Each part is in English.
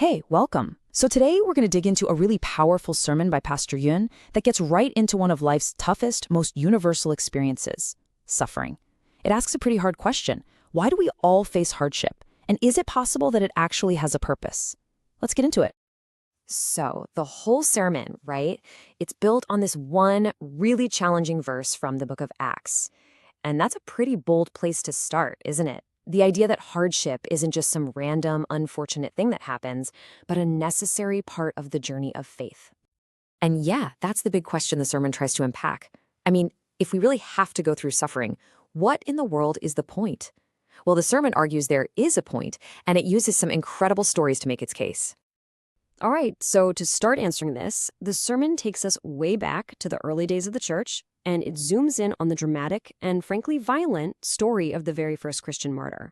Hey, welcome. So today we're going to dig into a really powerful sermon by Pastor Yun that gets right into one of life's toughest, most universal experiences, suffering. It asks a pretty hard question. Why do we all face hardship? And is it possible that it actually has a purpose? Let's get into it. So, the whole sermon, right? It's built on this one really challenging verse from the book of Acts. And that's a pretty bold place to start, isn't it? The idea that hardship isn't just some random, unfortunate thing that happens, but a necessary part of the journey of faith. And yeah, that's the big question the sermon tries to unpack. I mean, if we really have to go through suffering, what in the world is the point? Well, the sermon argues there is a point, and it uses some incredible stories to make its case. All right, so to start answering this, the sermon takes us way back to the early days of the church, and it zooms in on the dramatic and frankly violent story of the very first Christian martyr.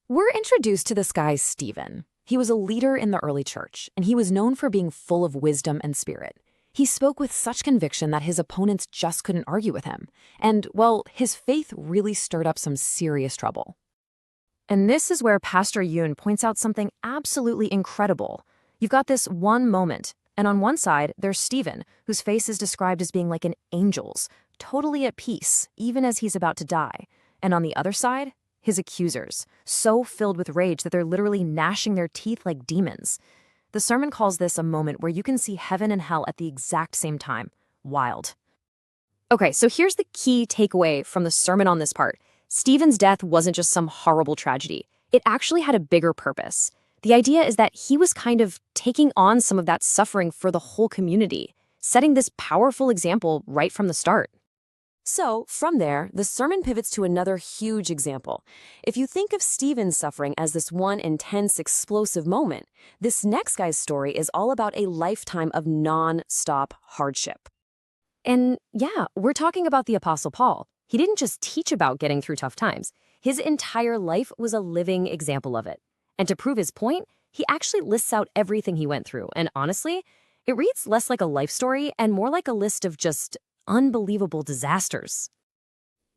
We're introduced to this guy, Stephen. He was a leader in the early church, and he was known for being full of wisdom and spirit. He spoke with such conviction that his opponents just couldn't argue with him. And, well, his faith really stirred up some serious trouble. And this is where Pastor Yun points out something absolutely incredible. You've got this one moment, and on one side, there's Stephen, whose face is described as being like an angel's, totally at peace, even as he's about to die. And on the other side, his accusers, so filled with rage that they're literally gnashing their teeth like demons. The sermon calls this a moment where you can see heaven and hell at the exact same time. Wild. Okay, so here's the key takeaway from the sermon on this part. Stephen's death wasn't just some horrible tragedy. It actually had a bigger purpose. The idea is that he was kind of taking on some of that suffering for the whole community, setting this powerful example right from the start. So, from there, the sermon pivots to another huge example. If you think of Stephen's suffering as this one intense, explosive moment, this next guy's story is all about a lifetime of non-stop hardship. And yeah, we're talking about the Apostle Paul. He didn't just teach about getting through tough times. His entire life was a living example of it. And to prove his point, he actually lists out everything he went through. And honestly, it reads less like a life story and more like a list of just unbelievable disasters.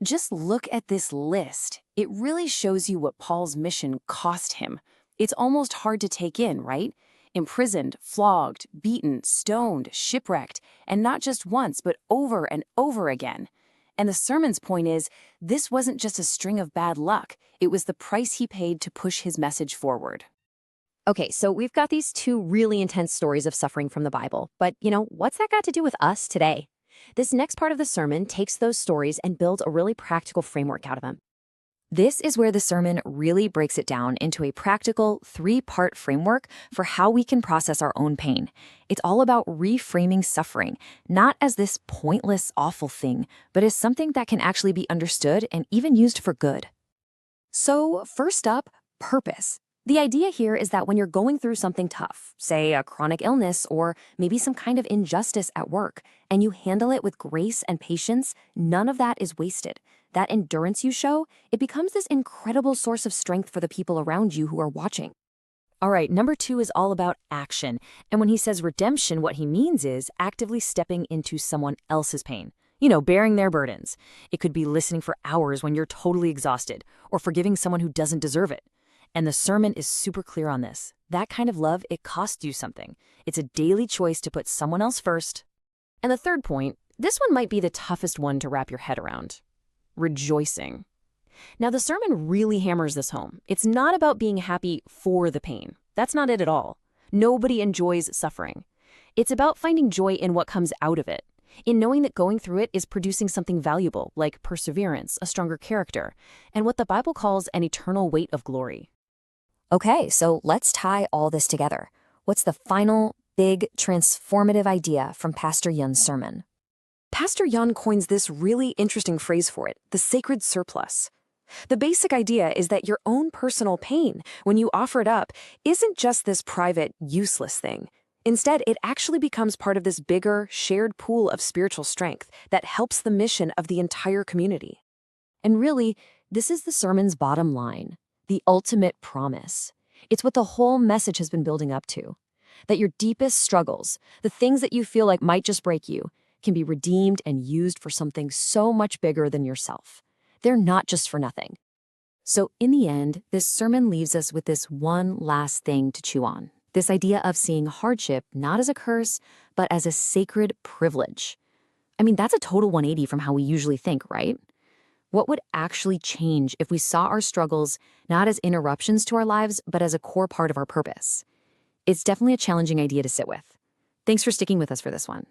Just look at this list. It really shows you what Paul's mission cost him. It's almost hard to take in, right? Imprisoned, flogged, beaten, stoned, shipwrecked, and not just once, but over and over again. And the sermon's point is, this wasn't just a string of bad luck. It was the price he paid to push his message forward. Okay, so we've got these two really intense stories of suffering from the Bible. But, what's that got to do with us today? This next part of the sermon takes those stories and builds a really practical framework out of them. This is where the sermon really breaks it down into a practical, three-part framework for how we can process our own pain. It's all about reframing suffering, not as this pointless, awful thing, but as something that can actually be understood and even used for good. So, first up, purpose. The idea here is that when you're going through something tough, say a chronic illness or maybe some kind of injustice at work, and you handle it with grace and patience, none of that is wasted. That endurance you show, it becomes this incredible source of strength for the people around you who are watching. All right, number 2 is all about action. And when he says redemption, what he means is actively stepping into someone else's pain. Bearing their burdens. It could be listening for hours when you're totally exhausted, or forgiving someone who doesn't deserve it. And the sermon is super clear on this. That kind of love, it costs you something. It's a daily choice to put someone else first. And the third point, this one might be the toughest one to wrap your head around. Rejoicing. Now, the sermon really hammers this home. It's not about being happy for the pain. That's not it at all. Nobody enjoys suffering. It's about finding joy in what comes out of it, in knowing that going through it is producing something valuable, like perseverance, a stronger character, and what the Bible calls an eternal weight of glory. Okay, so let's tie all this together. What's the final, big, transformative idea from Pastor Yun's sermon? Pastor Yun coins this really interesting phrase for it, the sacred surplus. The basic idea is that your own personal pain, when you offer it up, isn't just this private, useless thing. Instead, it actually becomes part of this bigger, shared pool of spiritual strength that helps the mission of the entire community. And really, this is the sermon's bottom line, the ultimate promise. It's what the whole message has been building up to. That your deepest struggles, the things that you feel like might just break you, can be redeemed and used for something so much bigger than yourself. They're not just for nothing. So in the end, this sermon leaves us with this one last thing to chew on. This idea of seeing hardship not as a curse, but as a sacred privilege. I mean, that's a total 180 from how we usually think, right? What would actually change if we saw our struggles not as interruptions to our lives, but as a core part of our purpose? It's definitely a challenging idea to sit with. Thanks for sticking with us for this one.